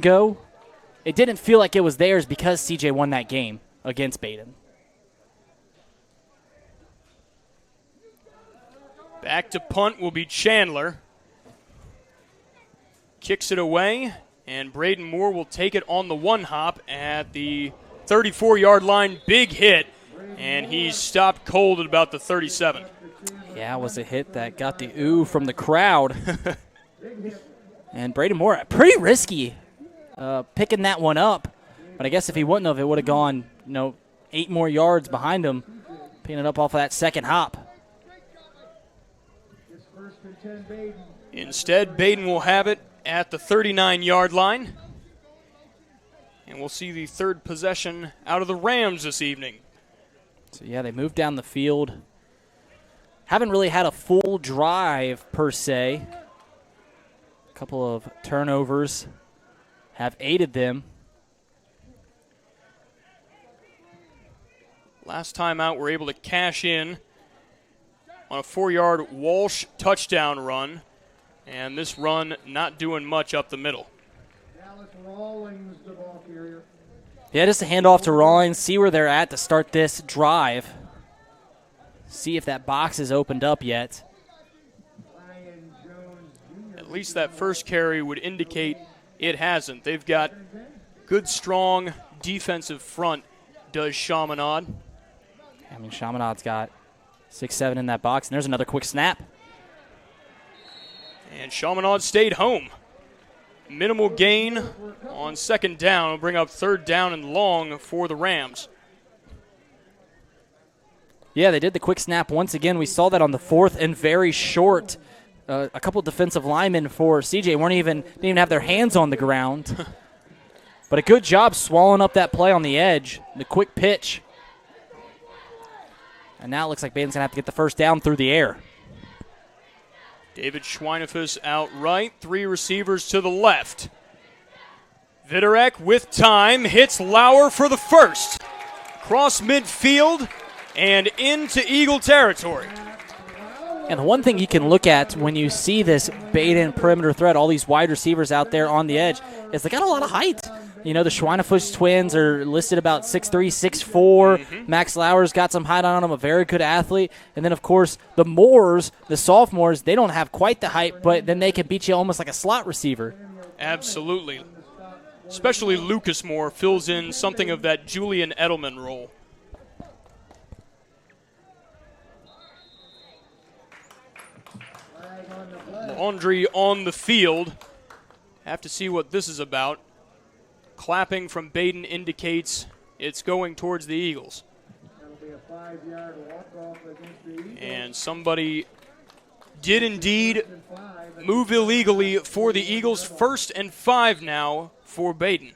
Go, it didn't feel like it was theirs because CJ won that game against Baden. Back to punt will be Chandler. Kicks it away, and Braden Moore will take it on the one hop at the 34-yard line. Big hit, and he's stopped cold at about the 37. Yeah, it was a hit that got the ooh from the crowd. And Braden Moore, pretty risky picking that one up. But I guess if he wouldn't have, it would have gone 8 more yards behind him, picking it up off of that second hop. Instead, Baden will have it at the 39-yard line. And we'll see the third possession out of the Rams this evening. So, yeah, they moved down the field. Haven't really had a full drive, per se. A couple of turnovers have aided them. Last time out, we're able to cash in on a 4-yard Walsh touchdown run. And this run not doing much up the middle. Yeah, just a handoff to Rawlings. See where they're at to start this drive. See if that box is opened up yet. At least that first carry would indicate it hasn't. They've got good, strong defensive front, does Chaminade. I mean, Chaminade's got 6-7 in that box. And there's another quick snap. And Chaminade stayed home. Minimal gain on second down will bring up third down and long for the Rams. Yeah, they did the quick snap once again. We saw that on the fourth and very short. A couple of defensive linemen for CJ didn't even have their hands on the ground. But a good job swallowing up that play on the edge. The quick pitch. And now it looks like Baden's going to have to get the first down through the air. David Schweinefus out right, 3 receivers to the left. Viderek with time, hits Lauer for the first. Cross midfield and into Eagle territory. And the one thing you can look at when you see this Baden perimeter threat, all these wide receivers out there on the edge, is they got a lot of height. The Schweinefus twins are listed about 6'3", 6'4". Max Lauer's got some height on him, a very good athlete. And then, of course, the Moores, the sophomores, they don't have quite the height, but then they can beat you almost like a slot receiver. Absolutely. Especially Lucas Moore fills in something of that Julian Edelman role. Laundry on the field. Have to see what this is about. Clapping from Baden indicates it's going towards the Eagles. And somebody did indeed move illegally for the Eagles. 1st and 5 now for Baden.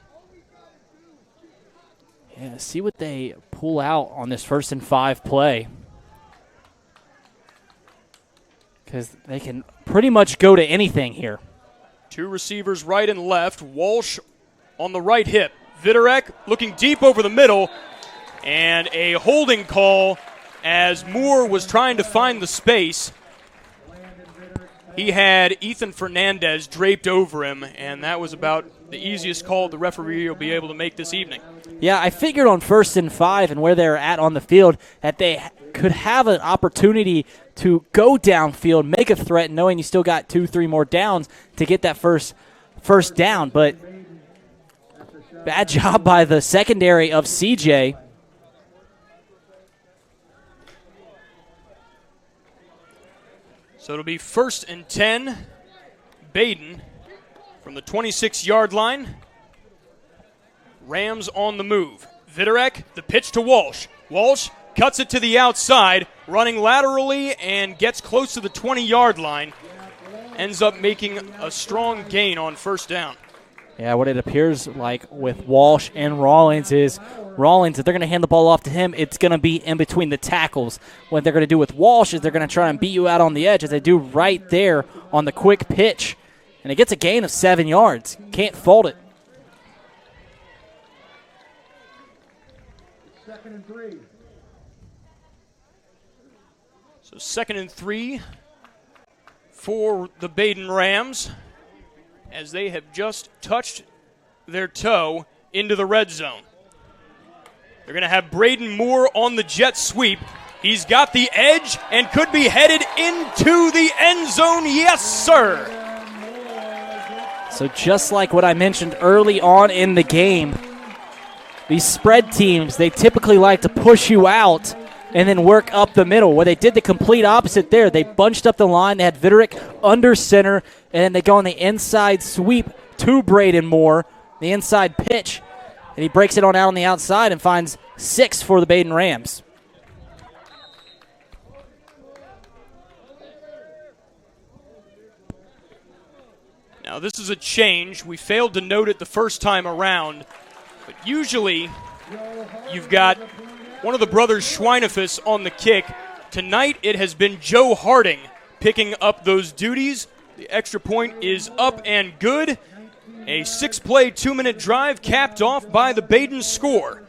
Yeah, see what they pull out on this 1st and 5 play. Because they can pretty much go to anything here. 2 receivers right and left. Walsh on the right hip. Viderek looking deep over the middle. And a holding call as Moore was trying to find the space. He had Ethan Fernandez draped over him, and that was about the easiest call the referee will be able to make this evening. Yeah, I figured on 1st and 5 and where they're at on the field that they could have an opportunity to go downfield, make a threat, knowing you still got 2-3 more downs to get that first down. But bad job by the secondary of CJ. So it'll be 1st and 10. Baden from the 26-yard line. Rams on the move. Viderek, the pitch to Walsh. Walsh cuts it to the outside, running laterally and gets close to the 20-yard line. Ends up making a strong gain on 1st down. Yeah, what it appears like with Walsh and Rawlings is Rawlings, if they're going to hand the ball off to him, it's going to be in between the tackles. What they're going to do with Walsh is they're going to try and beat you out on the edge, as they do right there on the quick pitch. And it gets a gain of 7 yards. Can't fault it. 2nd and 3. So 2nd and 3 for the Baden Rams, as they have just touched their toe into the red zone. They're going to have Braden Moore on the jet sweep. He's got the edge and could be headed into the end zone. Yes, sir. So just like what I mentioned early on in the game, these spread teams, they typically like to push you out and then work up the middle. Well, they did the complete opposite there. They bunched up the line. They had Viderick under center, and then they go on the inside sweep to Braden Moore, the inside pitch, and he breaks it on out on the outside and finds 6 for the Baden Rams. Now, this is a change. We failed to note it the first time around, but usually you've got one of the brothers Schweinefus on the kick. Tonight it has been Joe Harding picking up those duties. The extra point is up and good. A 6-play, 2-minute drive capped off by the Baden score.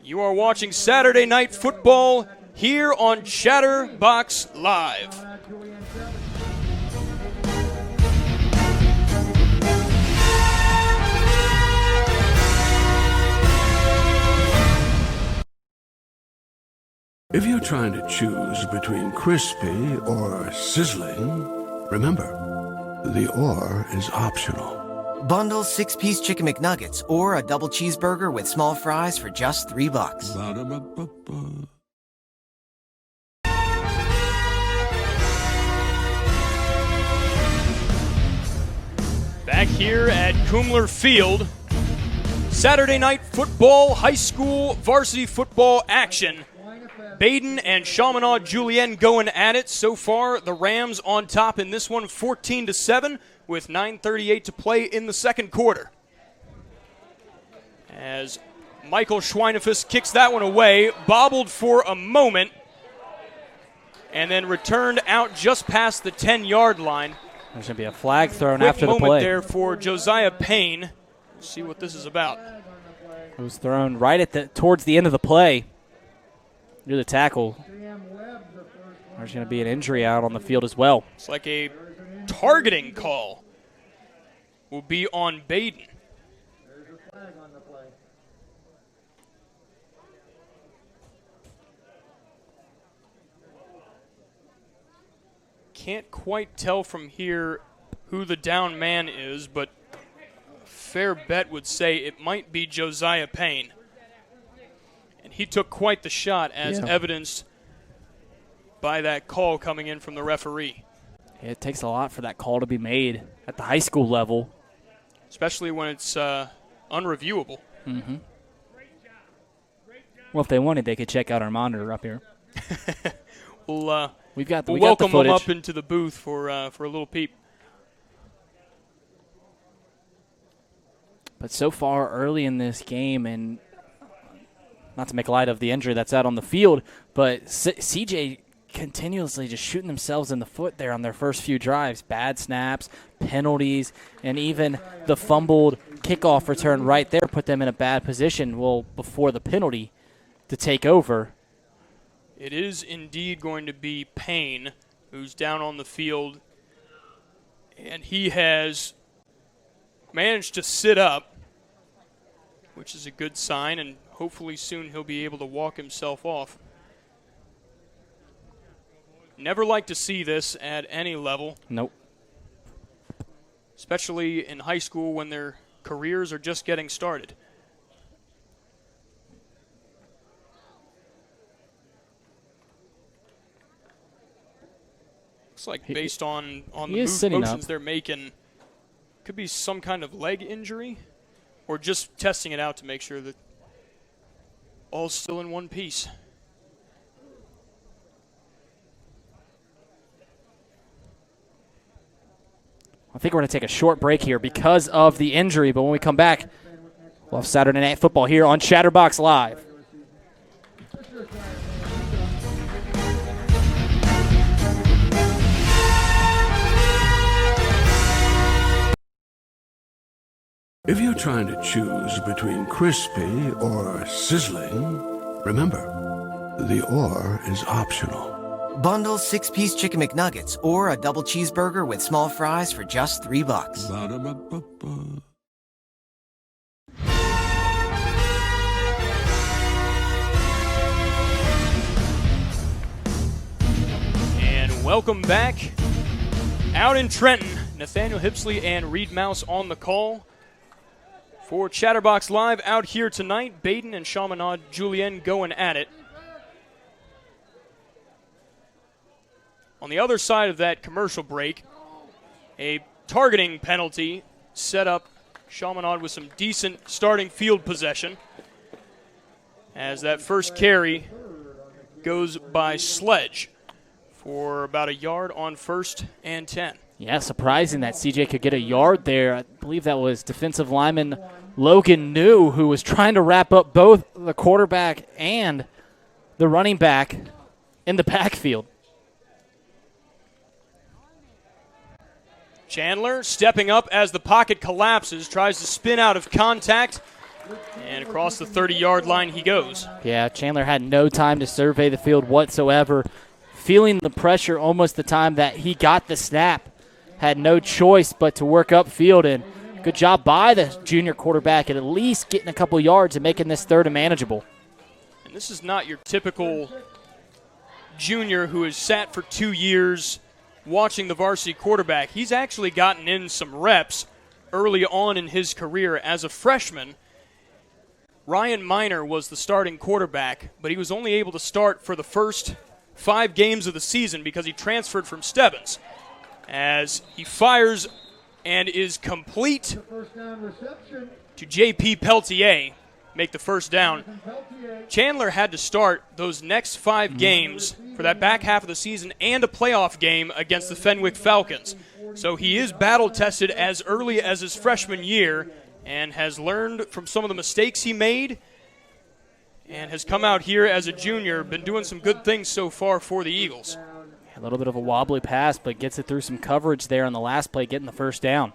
You are watching Saturday Night Football here on Chatterbox Live. If you're trying to choose between crispy or sizzling, remember, the or is optional. Bundle 6-piece Chicken McNuggets or a double cheeseburger with small fries for just $3. Ba-da-ba-ba-ba. Back here at Kumler Field, Saturday Night Football, high school varsity football action. Baden and Chaminade Julienne going at it. So far, the Rams on top in this one, 14-7, with 9:38 to play in the second quarter. As Michael Schweinefus kicks that one away, bobbled for a moment, and then returned out just past the 10-yard line. There's going to be a flag thrown Quick after the moment play. there for Josiah Payne. Let's see what this is about. It was thrown right at towards the end of the play. Near the tackle. There's going to be an injury out on the field as well. It's like a targeting call will be on Baden. Can't quite tell from here who the down man is, but a fair bet would say it might be Josiah Payne. And he took quite the shot, as evidenced by that call coming in from the referee. Yeah, it takes a lot for that call to be made at the high school level. Especially when it's unreviewable. Mm-hmm. Well, if they wanted, they could check out our monitor up here. We'll the welcome them footage up into the booth for a little peep. But so far early in this game, and not to make light of the injury that's out on the field, but CJ continuously just shooting themselves in the foot there on their first few drives. Bad snaps, penalties, and even the fumbled kickoff return right there put them in a bad position, before the penalty to take over. It is indeed going to be Payne who's down on the field, and he has managed to sit up, which is a good sign, and hopefully soon he'll be able to walk himself off. Never like to see this at any level. Nope. Especially in high school when their careers are just getting started. Looks like based on the motions they're making, could be some kind of leg injury or just testing it out to make sure that all's still in one piece. I think we're going to take a short break here because of the injury, but when we come back, we'll have Saturday Night Football here on Chatterbox Live. If you're trying to choose between crispy or sizzling, remember, the or is optional. Bundle 6-piece Chicken McNuggets or a double cheeseburger with small fries for just $3. Ba-da-ba-ba-ba. Welcome back. Out in Trenton, Nathaniel Hipsley and Reed Mouse on the call. For Chatterbox Live out here tonight, Baden and Chaminade Julien going at it. On the other side of that commercial break, a targeting penalty set up Chaminade with some decent starting field possession, as that first carry goes by Sledge for about a yard on 1st and 10. Yeah, surprising that CJ could get a yard there. I believe that was defensive lineman Logan New, who was trying to wrap up both the quarterback and the running back in the backfield. Chandler stepping up as the pocket collapses, tries to spin out of contact, and across the 30-yard line he goes. Yeah, Chandler had no time to survey the field whatsoever, feeling the pressure almost the time that he got the snap. Had no choice but to work upfield, and good job by the junior quarterback at least getting a couple yards and making this third and manageable. And this is not your typical junior who has sat for 2 years watching the varsity quarterback. He's actually gotten in some reps early on in his career as a freshman. Ryan Miner was the starting quarterback, but he was only able to start for the first 5 games of the season because he transferred from Stebbins. As he fires and is complete to J.P. Peltier, make the first down. Chandler had to start those next 5 games for that back half of the season and a playoff game against the Fenwick Falcons. So he is battle-tested as early as his freshman year and has learned from some of the mistakes he made and has come out here as a junior, been doing some good things so far for the Eagles. A little bit of a wobbly pass, but gets it through some coverage there on the last play, getting the first down.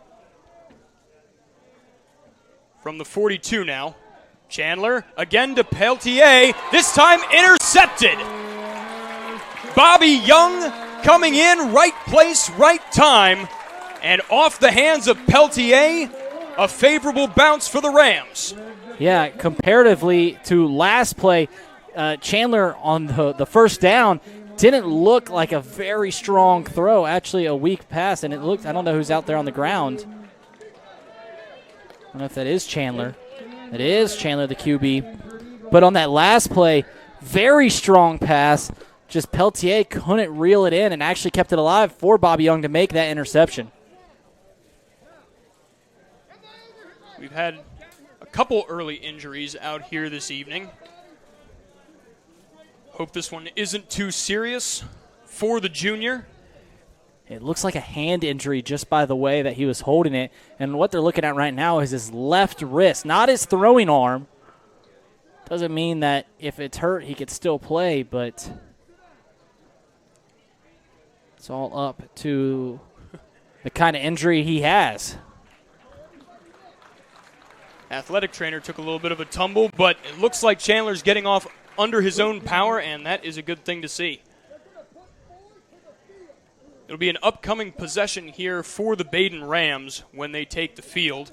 From the 42 now, Chandler again to Peltier, this time intercepted. Bobby Young coming in, right place, right time, and off the hands of Peltier, a favorable bounce for the Rams. Yeah, comparatively to last play, Chandler on the first down didn't look like a very strong throw, actually a weak pass, and it looked, I don't know who's out there on the ground. I don't know if that is Chandler. It is Chandler, the QB. But on that last play, very strong pass. Just Peltier couldn't reel it in and actually kept it alive for Bobby Young to make that interception. We've had a couple early injuries out here this evening. Hope this one isn't too serious for the junior. It looks like a hand injury just by the way that he was holding it. And what they're looking at right now is his left wrist, not his throwing arm. Doesn't mean that if it's hurt, he could still play, but it's all up to the kind of injury he has. Athletic trainer took a little bit of a tumble, but it looks like Chandler's getting off under his own power, and that is a good thing to see. It'll be an upcoming possession here for the Baden Rams when they take the field.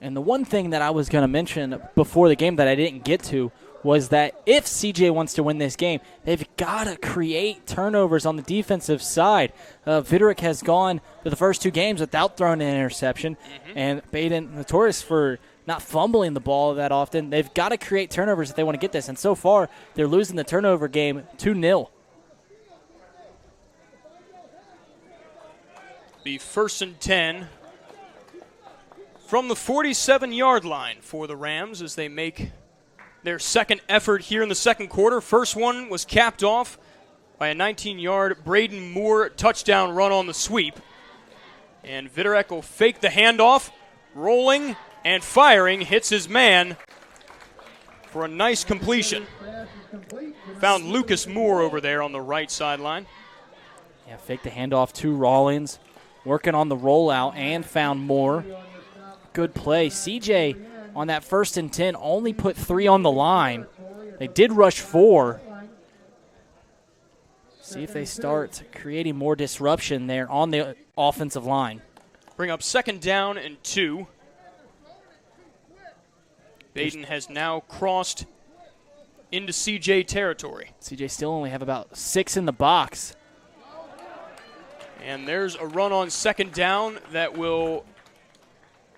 And the one thing that I was going to mention before the game that I didn't get to was that if CJ wants to win this game, they've got to create turnovers on the defensive side. Viderick has gone to the first 2 games without throwing an interception, and Baden notorious for not fumbling the ball that often. They've got to create turnovers if they want to get this, and so far they're losing the turnover game 2-0. The 1st and 10 from the 47-yard line for the Rams as they make their second effort here in the second quarter. First one was capped off by a 19-yard Braden Moore touchdown run on the sweep. And Viderick will fake the handoff, rolling and firing, hits his man for a nice completion. Found Lucas Moore over there on the right sideline. Yeah, fake the handoff to Rawlings, working on the rollout, and found Moore. Good play. CJ on that 1st and 10 only put 3 on the line. They did rush 4. See if they start creating more disruption there on the offensive line. Bring up 2nd down and 2. Baden has now crossed into CJ territory. CJ still only have about 6 in the box. And there's a run on second down that will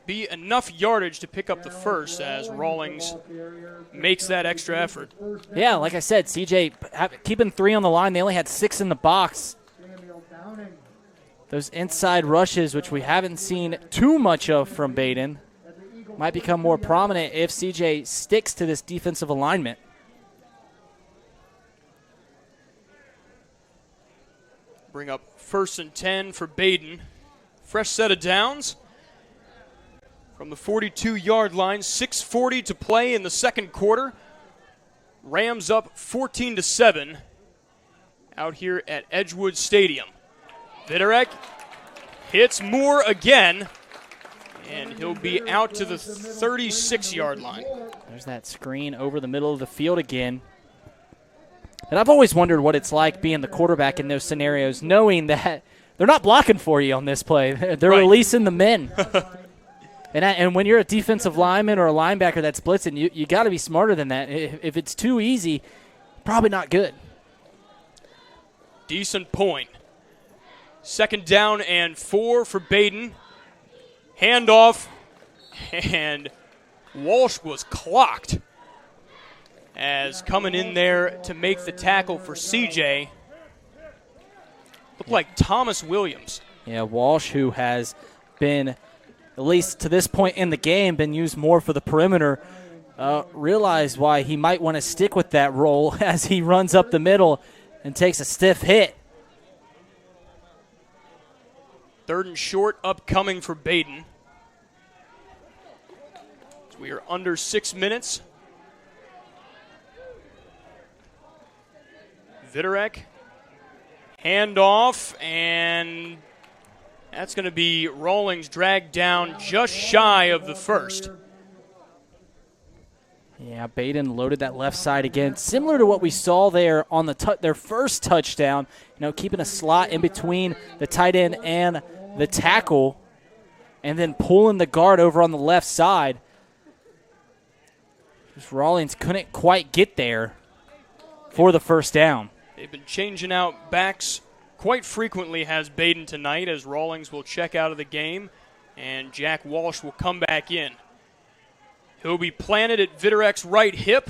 be enough yardage to pick up the first as Rawlings makes that extra effort. Yeah, like I said, CJ keeping 3 on the line. They only had 6 in the box. Those inside rushes, which we haven't seen too much of from Baden, might become more prominent if CJ sticks to this defensive alignment. Bring up 1st and 10 for Baden. Fresh set of downs from the 42-yard line. 6:40 to play in the second quarter. Rams up 14-7 out here at Edgewood Stadium. Viderek hits Moore again, and he'll be out to the 36-yard line. There's that screen over the middle of the field again. And I've always wondered what it's like being the quarterback in those scenarios, knowing that they're not blocking for you on this play. They're releasing the men. And when you're a defensive lineman or a linebacker that's blitzing, you got to be smarter than that. If it's too easy, probably not good. Decent point. 2nd down and 4 for Baden. Handoff, and Walsh was clocked as coming in there to make the tackle for CJ. Looked like Thomas Williams. Yeah, Walsh, who has been, at least to this point in the game, been used more for the perimeter, realized why he might want to stick with that role as he runs up the middle and takes a stiff hit. 3rd and short upcoming for Baden. So we are under 6 minutes. Viderek, handoff, and that's going to be Rawlings dragged down just shy of the first. Yeah, Baden loaded that left side again, similar to what we saw there on their first touchdown. Keeping a slot in between the tight end and the tackle, and then pulling the guard over on the left side. Just Rawlings couldn't quite get there for the first down. They've been changing out backs quite frequently, has Baden tonight, as Rawlings will check out of the game, and Jack Walsh will come back in. He'll be planted at Viderek's right hip,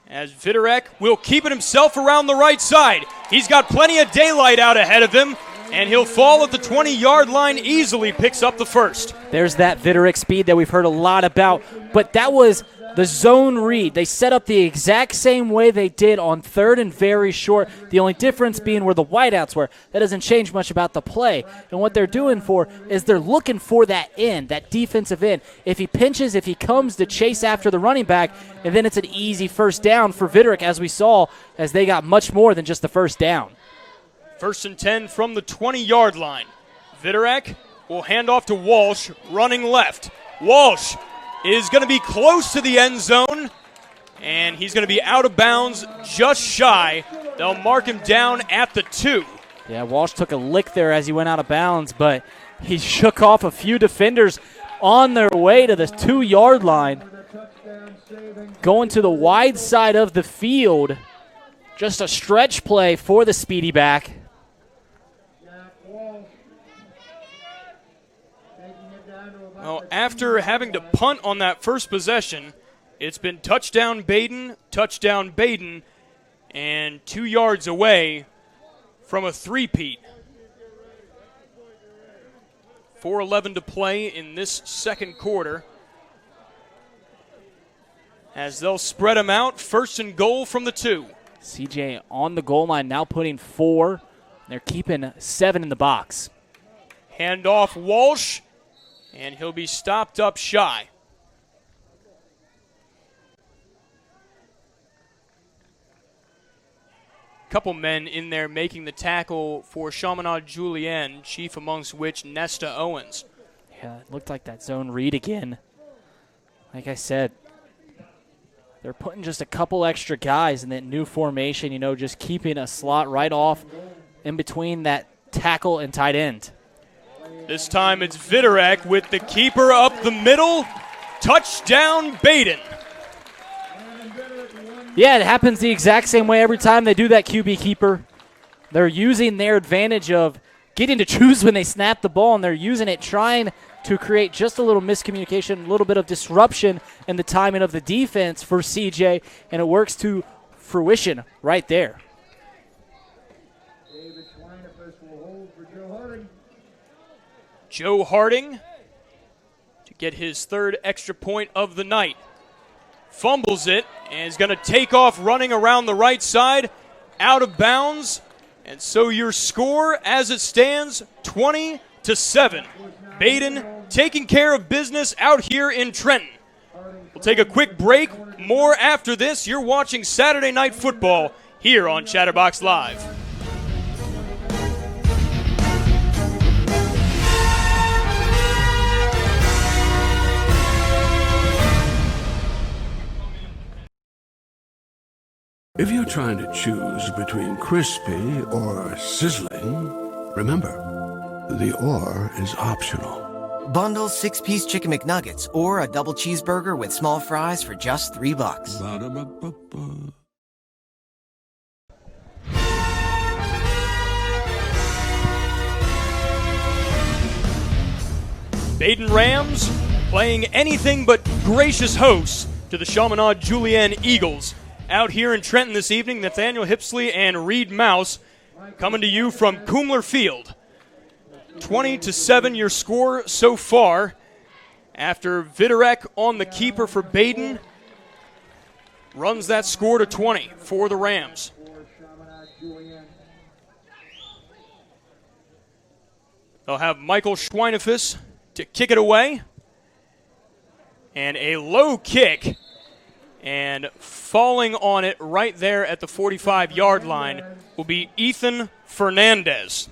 as Viderek will keep it himself around the right side. He's got plenty of daylight out ahead of him, and he'll fall at the 20-yard line, easily picks up the first. There's that Viderek speed that we've heard a lot about, but that was the zone read. They set up the exact same way they did on 3rd and very short, the only difference being where the wideouts were. That doesn't change much about the play. And what they're doing for is they're looking for that end, that defensive end. If he pinches, if he comes to chase after the running back, and then it's an easy first down for Viderek, as we saw, as they got much more than just the first down. 1st and 10 from the 20-yard line. Viderek will hand off to Walsh, running left. Walsh is going to be close to the end zone, and he's going to be out of bounds just shy. They'll mark him down at the 2. Yeah, Walsh took a lick there as he went out of bounds, but he shook off a few defenders on their way to the 2-yard line. Going to the wide side of the field. Just a stretch play for the speedy back. Well, after having to punt on that first possession, it's been touchdown Baden, and 2 yards away from a three-peat. 4:11 to play in this second quarter, as they'll spread them out. 1st and goal from the 2. CJ on the goal line, now putting 4. They're keeping 7 in the box. Hand off Walsh, and he'll be stopped up shy. Couple men in there making the tackle for Chaminade Julien, chief amongst which Nesta Owens. Yeah, it looked like that zone read again. Like I said, they're putting just a couple extra guys in that new formation, just keeping a slot right off in between that tackle and tight end. This time it's Viderek with the keeper up the middle. Touchdown, Baden. Yeah, it happens the exact same way every time they do that QB keeper. They're using their advantage of getting to choose when they snap the ball, and they're using it, trying to create just a little miscommunication, a little bit of disruption in the timing of the defense for CJ, and it works to fruition right there. Joe Harding to get his third extra point of the night. Fumbles it and is going to take off running around the right side, out of bounds. And so your score as it stands, 20-7. Baden taking care of business out here in Trenton. We'll take a quick break. More after this. You're watching Saturday Night Football here on Chatterbox Live. If you're trying to choose between crispy or sizzling, remember, the or is optional. Bundle 6-piece Chicken McNuggets or a double cheeseburger with small fries for just $3. Ba-da-ba-ba-ba. Baden Rams playing anything but gracious hosts to the Chaminade Julienne Eagles. Out here in Trenton this evening, Nathaniel Hipsley and Reed Mouse coming to you from Kumler Field. 20-7 your score so far after Viderek on the keeper for Baden runs that score to 20 for the Rams. They'll have Michael Schweinefus to kick it away. And a low kick. And falling on it right there at the 45-yard line will be Ethan Fernandez.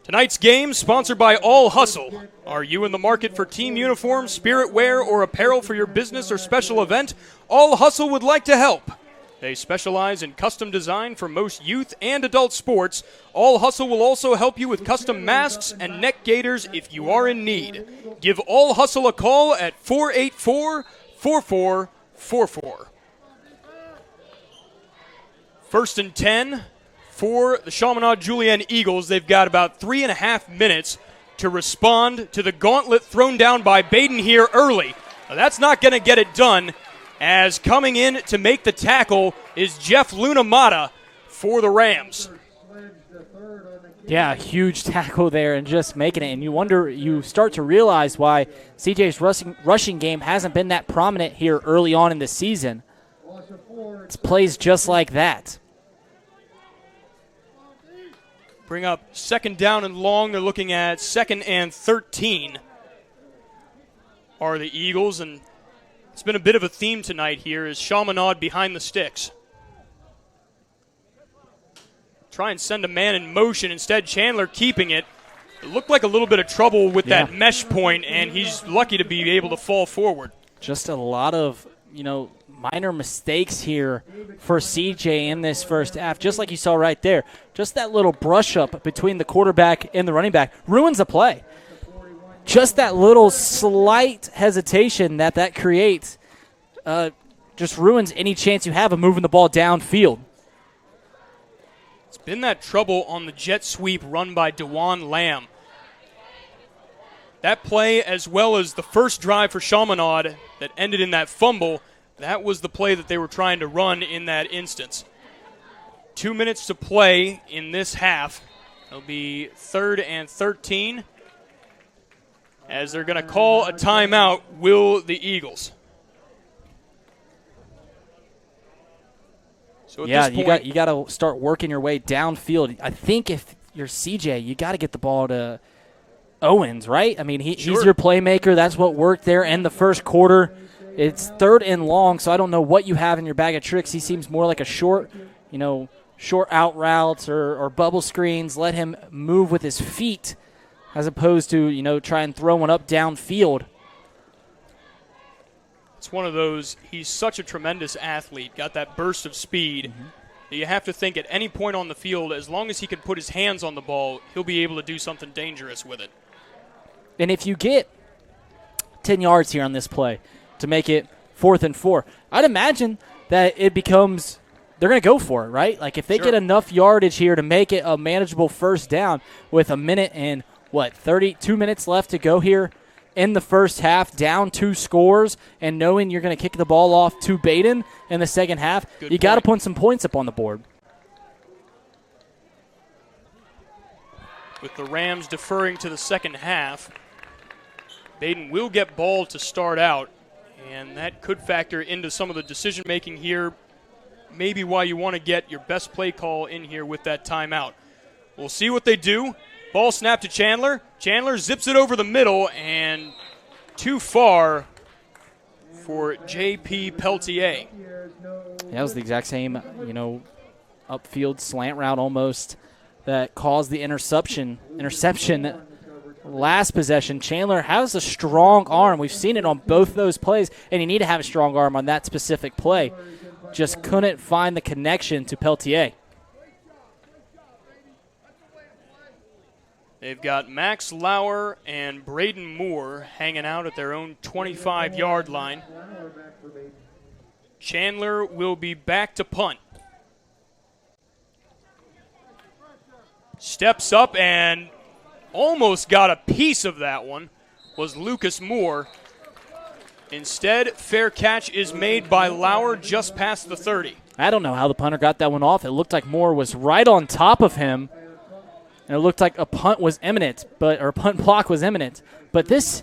Tonight's game sponsored by All Hustle. Are you in the market for team uniforms, spirit wear, or apparel for your business or special event? All Hustle would like to help. They specialize in custom design for most youth and adult sports. All Hustle will also help you with custom masks and neck gaiters if you are in need. Give All Hustle a call at 484-4444. First and 10 for the Chaminade Julienne Eagles. They've got about 3.5 minutes to respond to the gauntlet thrown down by Baden here early. Now, that's not going to get it done, as coming in to make the tackle is Jeff Lunamata for the Rams. Yeah, huge tackle there and just making it. And you start to realize why CJ's rushing game hasn't been that prominent here early on in the season. It's plays just like that. Bring up second down and long. They're looking at 2nd and 13 are the Eagles. And it's been a bit of a theme tonight here is Chaminade behind the sticks. Try and send a man in motion. Instead, Chandler keeping it. It looked like a little bit of trouble with that mesh point, and he's lucky to be able to fall forward. Just a lot of, minor mistakes here for CJ in this first half, just like you saw right there. Just that little brush up between the quarterback and the running back ruins a play. Just that little slight hesitation that creates just ruins any chance you have of moving the ball downfield. It's been that trouble on the jet sweep run by DeJuan Lamb. That play, as well as the first drive for Chaminade that ended in that fumble, that was the play that they were trying to run in that instance. 2 minutes to play in this half. It'll be 3rd and 13. As they're going to call a timeout, will the Eagles. So yeah, this point, you got to start working your way downfield. I think if you're CJ, you got to get the ball to Owens, right? I mean, he's your playmaker. That's what worked there in the first quarter. It's 3rd and long, so I don't know what you have in your bag of tricks. He seems more like a short out routes or bubble screens. Let him move with his feet as opposed to, try and throw one up downfield. it's one of those, he's such a tremendous athlete, got that burst of speed. That you have to think at any point on the field, as long as he can put his hands on the ball, he'll be able to do something dangerous with it. And if you get 10 yards here on this play to make it 4th and 4, I'd imagine that it becomes they're going to go for it, right? Like if they get enough yardage here to make it a manageable first down with a minute and, 32 minutes left to go here in the first half, down 2 scores, and knowing you're going to kick the ball off to Baden in the second half, you got to put some points up on the board. With the Rams deferring to the second half, Baden will get ball to start out, and that could factor into some of the decision-making here, maybe why you want to get your best play call in here with that timeout. We'll see what they do. Ball snap to Chandler. Chandler zips it over the middle, and too far for J.P. Peltier. That was the exact same, upfield slant route almost that caused the interception last possession. Chandler has a strong arm. We've seen it on both those plays, and you need to have a strong arm on that specific play. Just couldn't find the connection to Peltier. They've got Max Lauer and Braden Moore hanging out at their own 25-yard line. Chandler will be back to punt. Steps up and almost got a piece of that one was Lucas Moore. Instead, fair catch is made by Lauer just past the 30. I don't know how the punter got that one off. It looked like Moore was right on top of him, and it looked like a punt was imminent, or a punt block was imminent. But this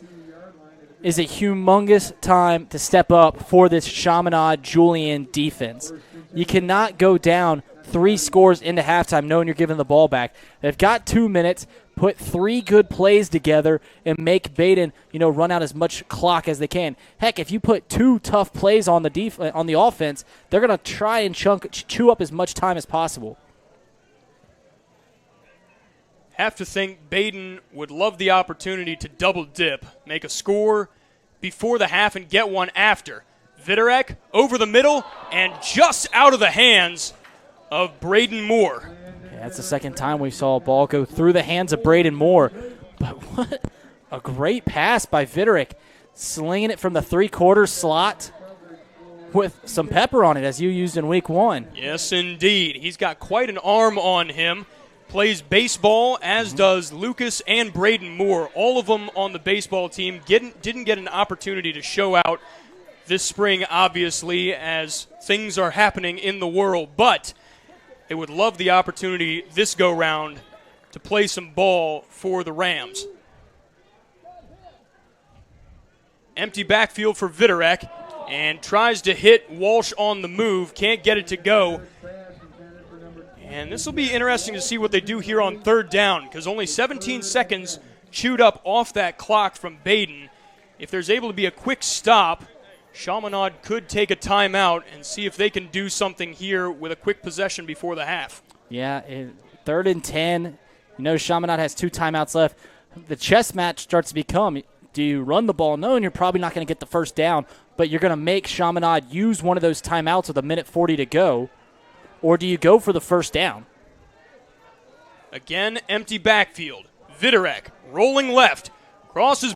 is a humongous time to step up for this Chaminade Julian defense. You cannot go down 3 scores into halftime knowing you're giving the ball back. They've got 2 minutes. Put 3 good plays together and make Baden, run out as much clock as they can. Heck, if you put 2 tough plays on the offense, they're going to try and chew up as much time as possible. Have to think Baden would love the opportunity to double dip, make a score before the half and get one after. Viderek over the middle and just out of the hands of Braden Moore. That's the second time we saw a ball go through the hands of Braden Moore. But what a great pass by Viderek, slinging it from the 3/4 slot with some pepper on it, as you used in week 1. Yes, indeed. He's got quite an arm on him. Plays baseball, as does Lucas and Braden Moore. All of them on the baseball team didn't get an opportunity to show out this spring, obviously, as things are happening in the world. But they would love the opportunity this go-round to play some ball for the Rams. Empty backfield for Viderek, and tries to hit Walsh on the move. Can't get it to go. And this will be interesting to see what they do here on 3rd down, because only 17 seconds chewed up off that clock from Baden. If there's able to be a quick stop, Chaminade could take a timeout and see if they can do something here with a quick possession before the half. Yeah, 3rd and 10. Chaminade has 2 timeouts left. The chess match starts to become, do you run the ball knowing you're probably not going to get the first down, but you're going to make Chaminade use one of those timeouts with 1:40 to go, or do you go for the first down? Again, empty backfield. Viderek rolling left, crosses